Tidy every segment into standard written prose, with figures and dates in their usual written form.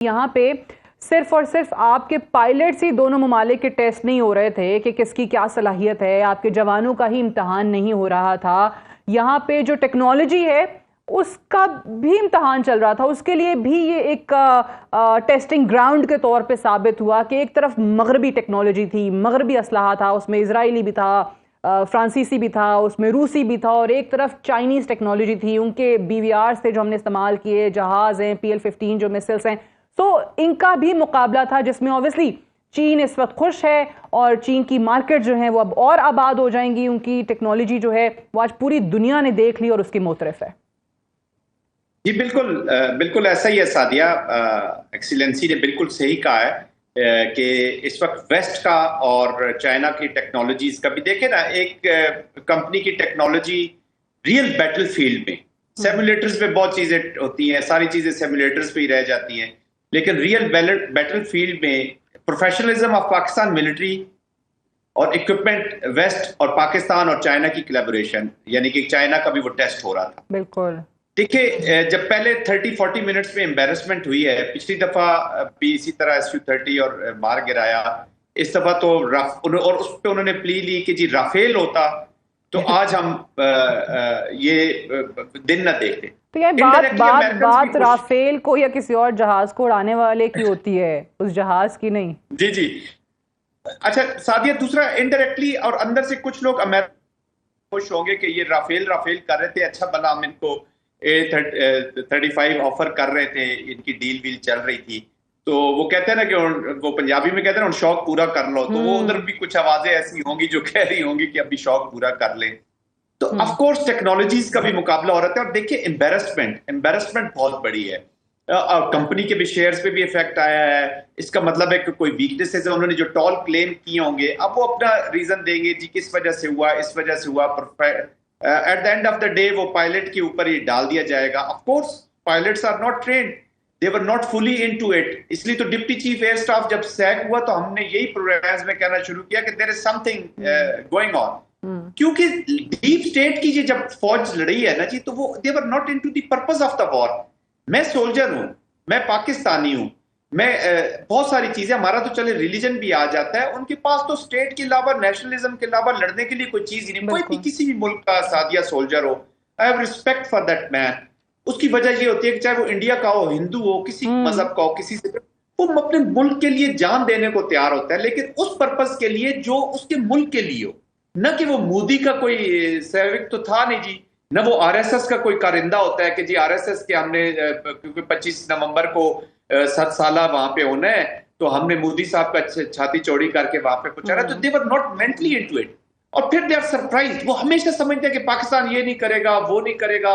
यहाँ पे सिर्फ और सिर्फ आपके पायलट्स ही दोनों ममालिक के टेस्ट नहीं हो रहे थे कि किसकी क्या सलाहियत है, आपके जवानों का ही इम्तहान नहीं हो रहा था। यहाँ पे जो टेक्नोलॉजी है उसका भी इम्तहान चल रहा था, उसके लिए भी ये एक टेस्टिंग ग्राउंड के तौर पे साबित हुआ कि एक तरफ मगरबी टेक्नोलॉजी थी, मगरबी असलहा था, उसमें इजरायली भी था, फ्रांसीसी भी था, उसमें रूसी भी था, और एक तरफ चाइनीज़ टेक्नोलॉजी थी, उनके BVRs थे जो हमने इस्तेमाल किए, जहाज़ हैं, PL-15 जो मिसाइल्स हैं। तो इनका भी मुकाबला था जिसमें ऑब्वियसली चीन इस वक्त खुश है और चीन की मार्केट जो है वो अब और आबाद हो जाएंगी, उनकी टेक्नोलॉजी जो है वो आज पूरी दुनिया ने देख ली और उसकी मोतरफ है। जी बिल्कुल, बिल्कुल ऐसा ही है सादिया। एक्सीलेंसी ने बिल्कुल सही कहा है कि इस वक्त वेस्ट का और चाइना की टेक्नोलॉजीज का भी देखे ना, एक कंपनी की टेक्नोलॉजी रियल बैटल फील्ड में, सिमुलेटर्स में बहुत चीजें होती हैं, सारी चीजें सिमुलेटर्स पे ही रह जाती हैं, लेकिन रियल बैटल फील्ड में प्रोफेशनलिज्म ऑफ पाकिस्तान मिलिट्री और इक्विपमेंट, वेस्ट और पाकिस्तान और चाइना की कोलैबोरेशन, यानी कि चाइना का भी वो टेस्ट हो रहा था। बिल्कुल देखिए, जब पहले 30-40 मिनट्स में एम्बेरसमेंट हुई है, पिछली दफा भी इसी तरह SU-30 और मार गिराया, इस दफा तो और उस पर उन्होंने प्ली ली कि जी राफेल होता तो आज हम ये दिन न देखते। तो ये बात राफेल को या किसी और जहाज को उड़ाने वाले की होती है, उस जहाज की नहीं। जी जी। अच्छा सादिया, दूसरा इनडायरेक्टली और अंदर से कुछ लोग अमेरिका खुश होंगे कि ये राफेल कर रहे थे, अच्छा भला हम इनको A35 ऑफर कर रहे थे, इनकी डील वील चल रही थी, तो वो कहते हैं ना कि वो पंजाबी में कहते हैं ना शौक पूरा कर लो, तो वो उधर भी कुछ आवाजें ऐसी होंगी जो कह रही होंगी कि अभी शौक पूरा कर लें। तो ऑफ कोर्स टेक्नोलॉजीज का भी मुकाबला हो रहा है। और देखिए एम्बेरसमेंट बहुत बड़ी है, कंपनी के भी शेयर्स पे भी इफेक्ट आया है। इसका मतलब है कि कोई वीकनेसेस है, उन्होंने जो टॉल क्लेम किए होंगे अब वो अपना रीजन देंगे, जी किस वजह से हुआ, इस वजह से हुआ। At the end of the day वो पायलट के ऊपर ही डाल दिया जाएगा। Of course pilots are not trained, they were not fully into it. इसलिए तो डिप्टी चीफ एयर स्टाफ जब सैक हुआ तो हमने यही प्रोग्राम्स में कहना शुरू किया कि there is something going on, क्योंकि डीप स्टेट की जब फौज लड़ी है ना जी, तो वो they were not into the purpose of the war. मैं सोल्जर हूं, मैं पाकिस्तानी हूं, मैं बहुत सारी चीजें, हमारा तो चले रिलीजन भी आ जाता है, उनके पास तो स्टेट के अलावा, नेशनलिज्म के अलावा लड़ने के लिए कोई चीज ही नहीं। कोई भी किसी भी मुल्क का सादिया सोल्जर हो, I have respect for that man. उसकी वजह ये होती है कि चाहे वो इंडिया का हो, हिंदू हो, किसी मजहब का हो, किसी से, वो अपने मुल्क के लिए जान देने को तैयार होता है, लेकिन उस पर्पस के लिए जो उसके मुल्क के लिए हो, न कि वो मोदी का कोई सेविक तो था नहीं जी, न वो RSS का कोई कारिंदा होता है कि जी RSS के हमने क्योंकि 25 नवंबर को 7 साल वहां पे होना है तो हमने मोदी साहब का छाती चौड़ी करके वहां पे पहुंचा रहा है। तो they were not mentally into it, और फिर दे आर सरप्राइज्ड। वो हमेशा समझते हैं कि पाकिस्तान ये नहीं करेगा, वो नहीं करेगा,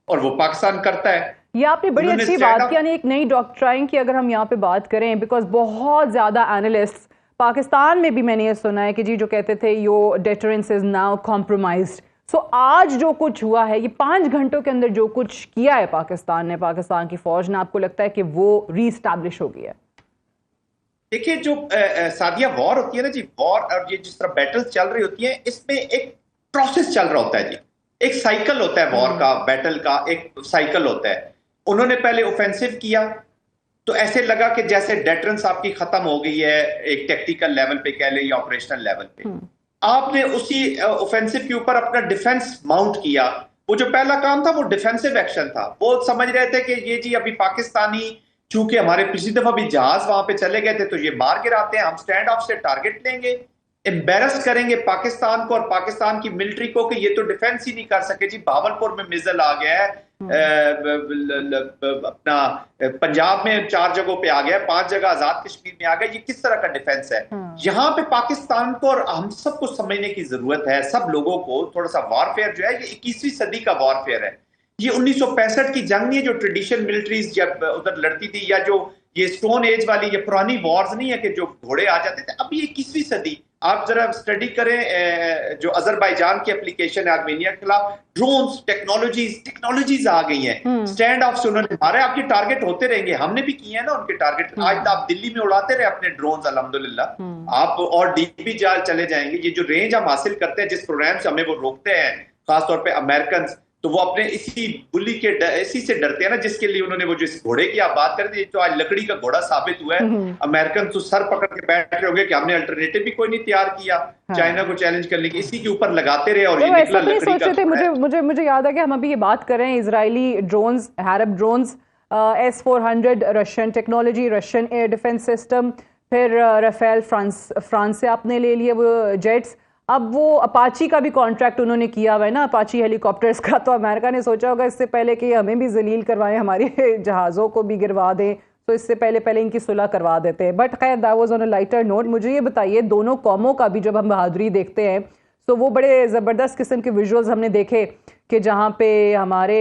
और वो पाकिस्तान करता है। ये आपने बड़ी अच्छी बात की, यानी एक नई डॉक्ट्राइन की अगर हम यहाँ पे बात करें, बिकॉज बहुत ज्यादा एनालिस्ट पाकिस्तान में भी मैंने ये सुना है कि जी जो कहते थे यो डेटरेंस इज नाउ कॉम्प्रोमाइज्ड। सो आज जो कुछ हुआ है, ये 5 घंटों के अंदर जो कुछ किया है पाकिस्तान ने, पाकिस्तान की फौज ने, आपको लगता है कि वो रीस्टैब्लिश हो गया है? देखिए, जो सादिया वॉर होती है ना जी, वॉर और ये जिस तरह बैटल चल रही होती है, इसमें एक प्रोसेस चल रहा होता है जी, एक साइकिल होता है वॉर का, बैटल का एक साइकिल होता है। उन्होंने पहले ऑफेंसिव किया तो ऐसे लगा कि जैसे डेटरेंस आपकी खत्म हो गई है, एक टेक्टिकल लेवल पे कह लें या ऑपरेशनल लेवल पे, आपने उसी ऑफेंसिव के ऊपर अपना डिफेंस माउंट किया। वो जो पहला काम था वो डिफेंसिव एक्शन था। वो समझ रहे थे कि ये जी अभी पाकिस्तानी, चूंकि हमारे पिछली दफा भी जहाज वहां पे चले गए थे, तो ये मार गिराते हैं, हम स्टैंड ऑफ से टारगेट लेंगे, एम्बेरस करेंगे पाकिस्तान को और पाकिस्तान की मिलिट्री को कि ये तो डिफेंस ही नहीं कर सके जी। भावलपुर में मिसाइल आ गया है, अपना पंजाब में 4 जगहों पे आ गया, 5 जगह आजाद कश्मीर में आ गया, ये किस तरह का डिफेंस है? यहाँ पे पाकिस्तान को और हम सबको समझने की जरूरत है, सब लोगों को थोड़ा सा वॉरफेयर जो है ये 21वीं सदी का वॉरफेयर है। ये 1965 की जंग नहीं है जो ट्रेडिशनल मिलिट्रीज जब उधर लड़ती थी, या जो ये स्टोन एज वाली ये पुरानी वॉर्स नहीं है कि जो घोड़े आ जाते थे। अब ये 21वीं सदी, आप जरा स्टडी करें जो अजरबैजान की एप्लीकेशन है आर्मेनिया के खिलाफ, ड्रोन्स, टेक्नोलॉजीज आ गई हैं, स्टैंड ऑफ से उन्होंने मारे। आपके टारगेट होते रहेंगे, हमने भी किए हैं ना उनके टारगेट। आज तो आप दिल्ली में उड़ाते रहे अपने ड्रोन्स, अल्हम्दुलिल्लाह। आप और डीप भी चले जाएंगे। ये जो रेंज हम हासिल करते हैं, जिस प्रोग्राम से हमें वो रोकते हैं, खासतौर पर अमेरिकन, तो वो अपने इसी बुली के इसी से डरते हैं ना, जिसके लिए उन्होंने वो जो इस घोड़े की आप बात कर रहे थे, तो आज लकड़ी का घोड़ा साबित हुआ है। अमेरिकन तो सर पकड़ के बैठ रहे होंगे कि हमने अल्टरनेटिव भी कोई नहीं तैयार किया चाइना को चैलेंज करने की, इसी के ऊपर लगाते रहे और ये निकला लकड़ी का। मुझे मुझे मुझे याद है कि हम अभी ये बात कर रहे हैं Israeli drones, Harop drones, S-400 Russian technology, Russian air defence system, फिर राफेल फ्रांस से आपने ले लिए वो जेट्स, अब वो अपाची का भी कॉन्ट्रैक्ट उन्होंने किया हुआ है ना, अपाची हेलीकॉप्टर्स का। तो अमेरिका ने सोचा होगा इससे पहले कि हमें भी जलील करवाएं, हमारे जहाज़ों को भी गिरवा दें, तो इससे पहले इनकी सुलह करवा देते हैं। बट खैर that was on a lighter note. मुझे ये बताइए, दोनों कौमों का भी जब हम बहादुरी देखते हैं तो वो बड़े ज़बरदस्त किस्म के विजुअल्स हमने देखे कि जहाँ पे हमारे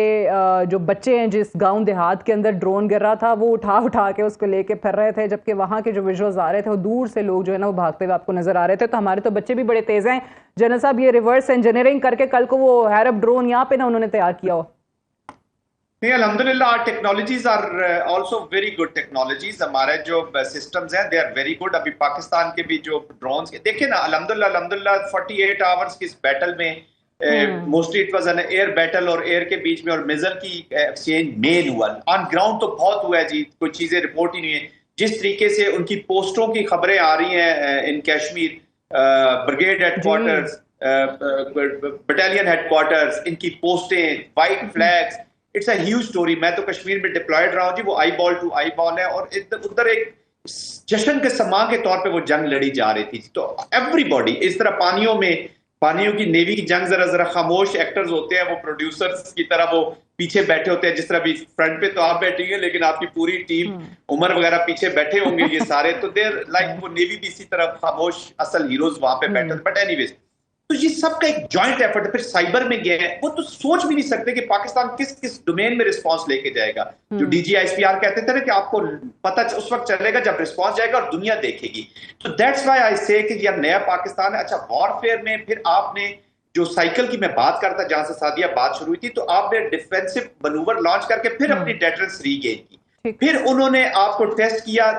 जो बच्चे हैं, जिस गांव देहात के अंदर ड्रोन गिर रहा था, वो उठा के उसको लेके फिर रहे थे, जबकि वहाँ के जो विजुअल्स आ रहे थे वो दूर से लोग जो है ना वो भागते हुए आपको नजर आ रहे थे। तो हमारे तो बच्चे भी बड़े तेज हैं जनरल साहब, ये रिवर्स इंजीनियरिंग करके कल को वो हैरप ड्रोन यहाँ पे ना उन्होंने तैयार किया हो। नहीं, अल्हम्दुलिल्लाह our technologies are also very good technologies. हमारे जो सिस्टम्स हैं दे आर वेरी गुड। अभी पाकिस्तान के भी जो ड्रोन्स देखिए ना, अल्हम्दुलिल्लाह 48 आवर्स की इस बैटल में mostly it was an air battle, और एयर के बीच में और मिसाइल की एक्सचेंज मेन हुआ। ऑन ग्राउंड तो बहुत हुआ है जी, कोई चीजें रिपोर्ट ही नहीं है। जिस तरीके से उनकी पोस्टों की खबरें आ रही हैं in Kashmir, brigade headquarters, battalion headquarters, इनकी पोस्टें, white flags, it's a huge story. मैं तो कश्मीर में डिप्लॉयड रहा हूँ जी, वो eyeball to eyeball है, और उधर एक जश्न के समा के तौर पे वो जंग लड़ी जा रही थी। तो एवरीबॉडी इस तरह पानियों की नेवी की जंग जरा खामोश एक्टर्स होते हैं, वो प्रोड्यूसर्स की तरह वो पीछे बैठे होते हैं। जिस तरह भी फ्रंट पे तो आप बैठेंगे, लेकिन आपकी पूरी टीम उमर वगैरह पीछे बैठे होंगे ये सारे, तो देर लाइक वो नेवी भी इसी तरह खामोश असल हीरोज वहां पे बैठे। बट एनीवेज, तो ये सबका एक जॉइंट एफर्ट है। फिर साइबर में गए हैं, वो तो सोच भी नहीं सकते कि पाकिस्तान किस किस डोमेन में रिस्पांस लेके जाएगा। जो DGISPR कहते थे ना कि आपको पता उस वक्त चलेगा जब रिस्पांस जाएगा और दुनिया देखेगी। तो दैट्स व्हाई आई से कि यार नया पाकिस्तान है। अच्छा, वॉरफेयर में फिर आपने जो साइकिल की मैं बात करता, जहां से सादिया बात शुरू हुई थी, तो आपने डिफेंसिव मनूवर लॉन्च करके फिर अपनी डेटरेंस रीगेन की। फिर उन्होंने आपको टेस्ट किया,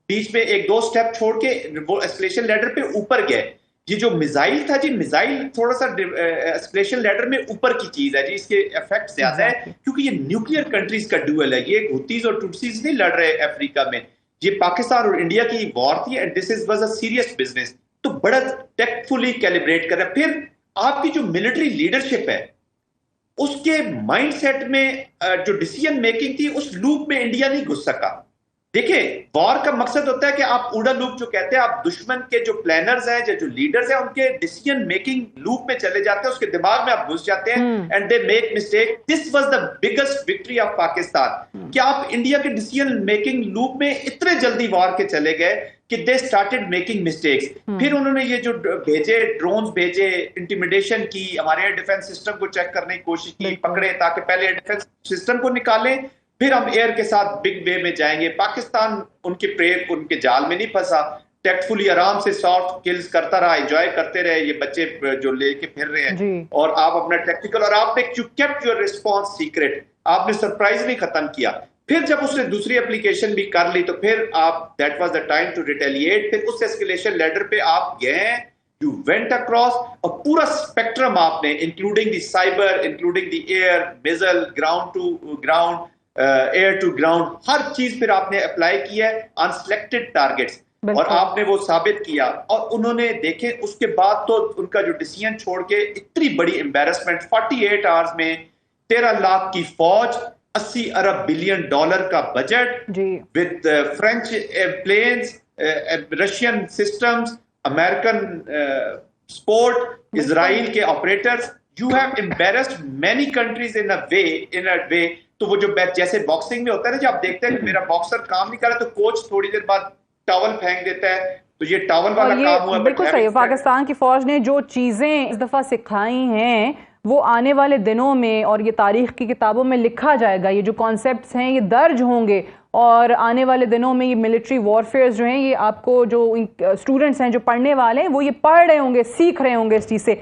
बीच में एक दो स्टेप छोड़ के वो एस्केलेशन लैडर पे ऊपर गए। ये जो मिसाइल था जी, मिसाइल थोड़ा सा एस्केलेशन लैडर में ऊपर की चीज है जी, इसके इफेक्ट ज्यादा है क्योंकि ये न्यूक्लियर कंट्रीज का ड्यूअल है। ये हुतीज और टुट्सीज नहीं लड़ रहे अफ्रीका में, ये पाकिस्तान और इंडिया की वॉर थी, and this was a serious business. तो बड़ा टेक्टफुली कैलिब्रेट कर रहा है। फिर आपकी जो मिलिट्री लीडरशिप है, उसके माइंडसेट में जो डिसीजन मेकिंग थी, उस लूप में इंडिया नहीं घुस सका। देखिए, वॉर का मकसद होता है कि आप उड़ा लूप जो कहते हैं, आप दुश्मन के जो प्लानर्स हैं, जो लीडर्स हैं, उनके डिसीजन मेकिंग लूप में चले जाते हैं, उसके दिमाग में आप घुस जाते हैं, and they make mistake. This was the biggest victory of Pakistan कि आप इंडिया के डिसीजन मेकिंग लूप में इतने जल्दी वॉर के चले गए कि दे स्टार्टेड मेकिंग मिस्टेक्स। फिर उन्होंने ये जो भेजे ड्रोन्स भेजे, इंटिमिडेशन की, हमारे एयर डिफेंस सिस्टम को चेक करने की कोशिश की, पकड़े ताकि पहले एयर डिफेंस सिस्टम को निकालें, फिर हम एयर के साथ बिग वे में जाएंगे। पाकिस्तान उनके प्रेम, उनके जाल में नहीं फंसा, टेक्टफुली आराम से सॉफ्ट किल्स करता रहा, एंजॉय करते रहे ये बच्चे जो लेके फिर रहे हैं, और आप अपना टेक्निकल, और आपने केप्ट योर रिस्पॉन्स सीक्रेट, आपने सरप्राइज भी खत्म किया। फिर जब उसने दूसरी एप्लीकेशन भी कर ली, तो फिर आप that was the time to retaliate. फिर उस एस्केलेशन लैडर पे आप गए, यू वेंट अक्रॉस, और पूरा स्पेक्ट्रम आपने, including the cyber, including the air, missile, ground to ground, air to ground, हर चीज फिर आपने अप्लाई किया है ऑन सिलेक्टेड टारगेट्स, और आपने वो साबित किया। और उन्होंने देखे उसके बाद तो उनका जो डिसीजन छोड़ के इतनी बड़ी एम्बेरसमेंट, 48 आवर्स में 13 लाख की फौज, 80 अरब बिलियन डॉलर का budget, with French planes, Russian systems, American support, Israel के operators, you have embarrassed many countries in a way. तो वो जो जैसे बॉक्सिंग में होता है ना, जब आप देखते हैं कि मेरा बॉक्सर काम नहीं कर रहा, तो कोच थोड़ी देर बाद टॉवल फेंक देता है, तो ये टॉवल वाला काम हुआ। बिल्कुल सही है। पाकिस्तान की फौज ने जो चीजें इस दफा सिखाई हैं, वो आने वाले दिनों में, और ये तारीख की किताबों में लिखा जाएगा, ये जो कॉन्सेप्ट्स हैं ये दर्ज होंगे, और आने वाले दिनों में ये मिलिट्री वॉरफेयर जो हैं, ये आपको जो स्टूडेंट्स हैं जो पढ़ने वाले हैं, वो ये पढ़ रहे होंगे, सीख रहे होंगे इस चीज़ से।